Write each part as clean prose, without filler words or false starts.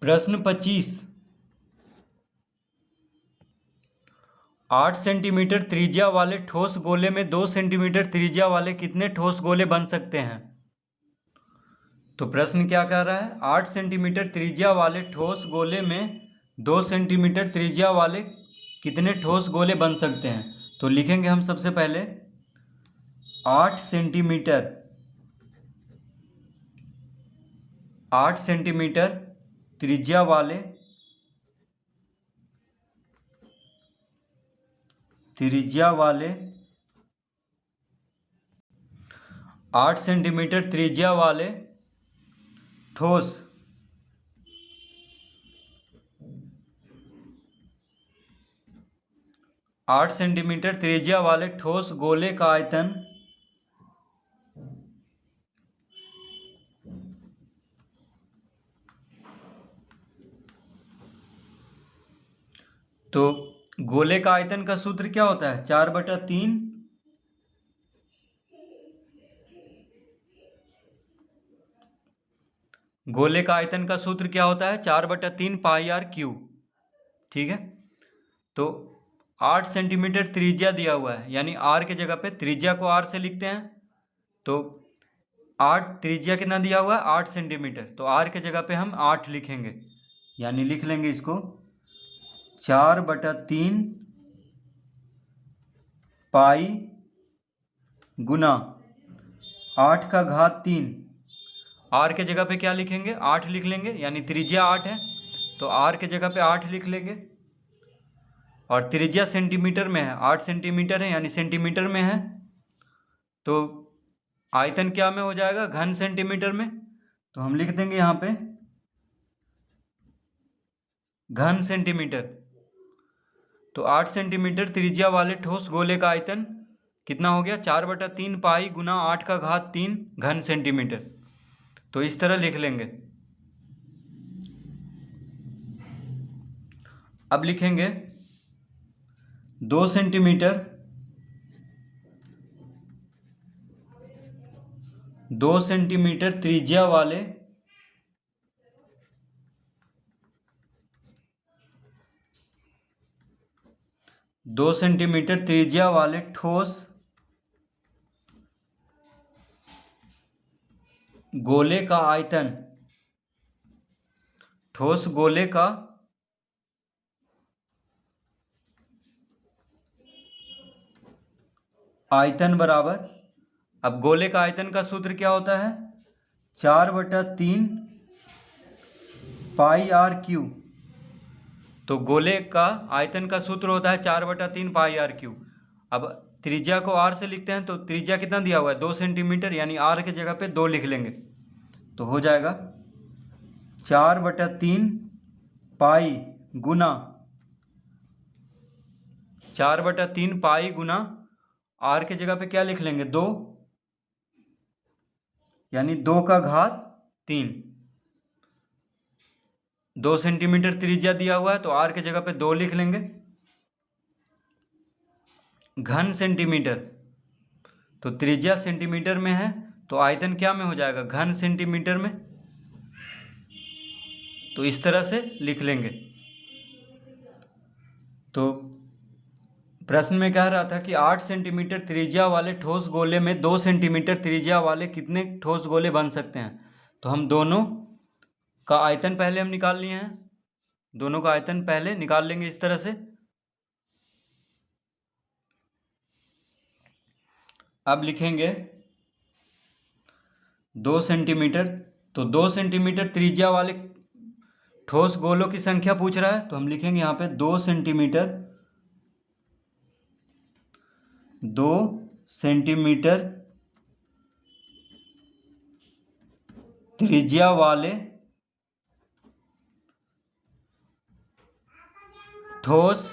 प्रश्न 25। 8 सेंटीमीटर त्रिज्या वाले ठोस गोले में 2 सेंटीमीटर त्रिज्या वाले कितने ठोस गोले बन सकते हैं? तो प्रश्न क्या कह रहा है, 8 सेंटीमीटर त्रिज्या वाले ठोस गोले में 2 सेंटीमीटर त्रिज्या वाले कितने ठोस गोले बन सकते हैं? तो लिखेंगे हम सबसे पहले 8 सेंटीमीटर 8 सेंटीमीटर त्रिज्या वाले 8 सेंटीमीटर त्रिज्या वाले ठोस 8 सेंटीमीटर त्रिज्या वाले ठोस गोले का आयतन तो गोले का आयतन का सूत्र क्या होता है? 4/3 गोले का आयतन का सूत्र क्या होता है? 4/3 पाई आर क्यूब। ठीक है, तो 8 सेंटीमीटर त्रिज्या दिया हुआ है, यानी आर के जगह पे त्रिज्या को आर से लिखते हैं। तो 8 त्रिज्या कितना दिया हुआ है? 8 सेंटीमीटर। तो आर के जगह पे हम 8 लिखेंगे, यानी लिख लेंगे इसको 4/3 पाई गुना 8⁻3। आर के जगह पे क्या लिखेंगे? 8 लिख लेंगे, यानी त्रिज्या 8 है, तो आर के जगह पे 8 लिख लेंगे। और त्रिज्या सेंटीमीटर में है, 8 सेंटीमीटर है, यानी सेंटीमीटर में है, तो आयतन क्या में हो जाएगा? घन सेंटीमीटर में। तो हम लिख देंगे यहाँ पे घन सेंटीमीटर। तो 8 सेंटीमीटर त्रिज्या वाले ठोस गोले का आयतन कितना हो गया? 4/3 पाई गुना 8⁻3 घन सेंटीमीटर। तो इस तरह लिख लेंगे। अब लिखेंगे 2 सेंटीमीटर 2 सेंटीमीटर त्रिज्या वाले 2 सेंटीमीटर त्रिज्या वाले ठोस गोले का आयतन ठोस गोले का आयतन बराबर, अब गोले का आयतन का सूत्र क्या होता है? 4/3 पाई आर क्यू। तो गोले का आयतन का सूत्र होता है 4/3 पाई आर क्यू। अब त्रिज्या को आर से लिखते हैं, तो त्रिज्या कितना दिया हुआ है? 2 सेंटीमीटर, यानी आर के जगह पे 2 लिख लेंगे। तो हो जाएगा 4/3 पाई गुना 4/3 पाई गुना आर के जगह पे क्या लिख लेंगे? 2, यानी 2⁻3। 2 सेंटीमीटर त्रिज्या दिया हुआ है, तो आर के जगह पे 2 लिख लेंगे। घन सेंटीमीटर, तो त्रिज्या सेंटीमीटर में है, तो आयतन क्या में हो जाएगा? घन सेंटीमीटर में। तो इस तरह से लिख लेंगे। तो प्रश्न में कह रहा था कि 8 सेंटीमीटर त्रिज्या वाले ठोस गोले में 2 सेंटीमीटर त्रिज्या वाले कितने ठोस गोले बन सकते हैं? तो हम दोनों का आयतन पहले हम निकाल लिए हैं, दोनों का आयतन पहले निकाल लेंगे इस तरह से। अब लिखेंगे 2 सेंटीमीटर, तो 2 सेंटीमीटर त्रिज्या वाले ठोस गोलों की संख्या पूछ रहा है, तो हम लिखेंगे यहाँ पे 2 सेंटीमीटर 2 सेंटीमीटर त्रिज्या वाले ठोस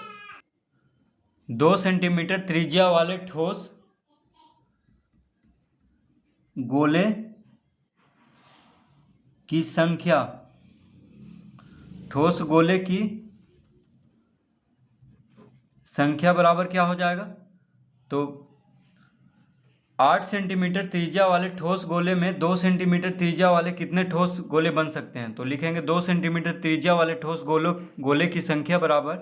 2 सेंटीमीटर त्रिज्या वाले ठोस गोले की संख्या, ठोस गोले की संख्या बराबर क्या हो जाएगा? तो 8 सेंटीमीटर त्रिज्या वाले ठोस गोले में 2 सेंटीमीटर त्रिज्या वाले कितने ठोस गोले बन सकते हैं? तो लिखेंगे 2 सेंटीमीटर त्रिज्या वाले ठोस गोले की संख्या बराबर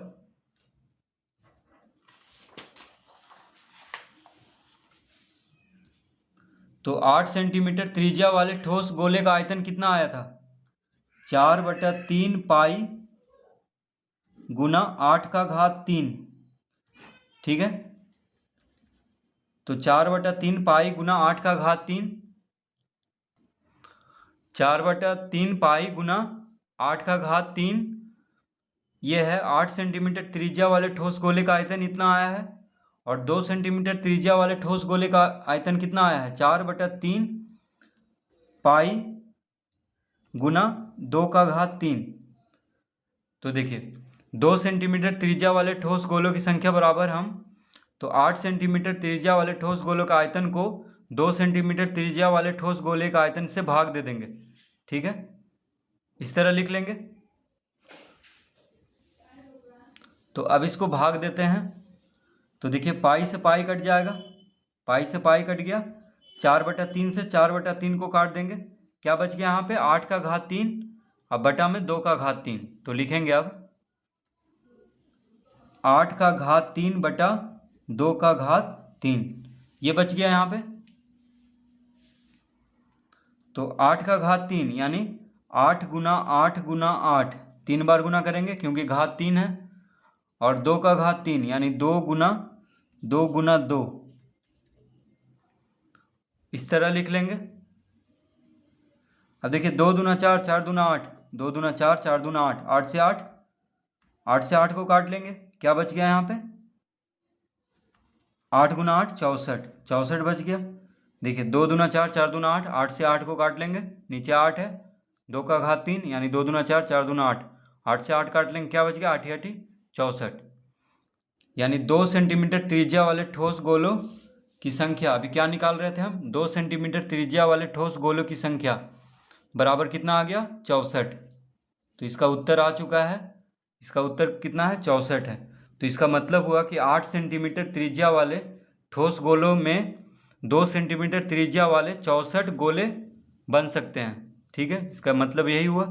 तो 8 सेंटीमीटर त्रिज्या वाले ठोस गोले का आयतन कितना आया था? 4/3 पाई गुना 8⁻3। ठीक है, तो 4/3 पाई गुना 8⁻3, 4/3 पाई गुना 8⁻3, यह है 8 सेंटीमीटर त्रिज्या वाले ठोस गोले का आयतन इतना आया है। और 2 सेंटीमीटर त्रिज्या वाले ठोस गोले का आयतन कितना आया है? 4/3 पाई गुना 2⁻3। तो देखिए 2 सेंटीमीटर त्रिज्या वाले ठोस गोलों की संख्या बराबर हम तो 8 सेंटीमीटर त्रिज्या वाले ठोस गोलों का आयतन को 2 सेंटीमीटर त्रिज्या वाले ठोस गोले का आयतन से भाग दे देंगे। ठीक है, इस तरह लिख लेंगे। तो अब इसको भाग देते हैं। तो देखिए पाई से पाई कट जाएगा, पाई से पाई कट गया, 4/3 से 4/3 को काट देंगे। क्या बच गया यहाँ पे? 8⁻3 अब बटा में 2⁻3। तो लिखेंगे अब 8⁻3 बटा 2⁻3, ये बच गया यहाँ पे। तो 8⁻3 यानी 8 गुना 8 गुना 8, 3 बार गुना करेंगे क्योंकि घात 3 है। और 2⁻3 यानी 2 गुना 2, इस तरह लिख लेंगे। अब देखिए 2 दूना 4, 4 दूना 8, 2 दूना 4, 4 दूना 8, 8 से 8, 8 से 8 को काट लेंगे। क्या बच गया यहाँ पे? 8 गुना 8 64, 64 बच गया। देखिए 2 दूना 4, 4 दूना 8, 8 से 8 को काट लेंगे, नीचे 8 है, 2⁻3 यानी 2 दूना 4, 4 दूना 8, 8 से 8 काट लेंगे। क्या बच गया? 8 8 64। यानी 2 सेंटीमीटर त्रिज्या वाले ठोस गोलों की संख्या, अभी क्या निकाल रहे थे हम? 2 सेंटीमीटर त्रिज्या वाले ठोस गोलों की संख्या बराबर कितना आ गया? 64। तो इसका उत्तर आ चुका है। इसका उत्तर कितना है? 64 है। तो इसका मतलब हुआ कि 8 सेंटीमीटर त्रिज्या वाले ठोस गोलों में 2 सेंटीमीटर त्रिज्या वाले 64 गोले बन सकते हैं। ठीक है, इसका मतलब यही हुआ।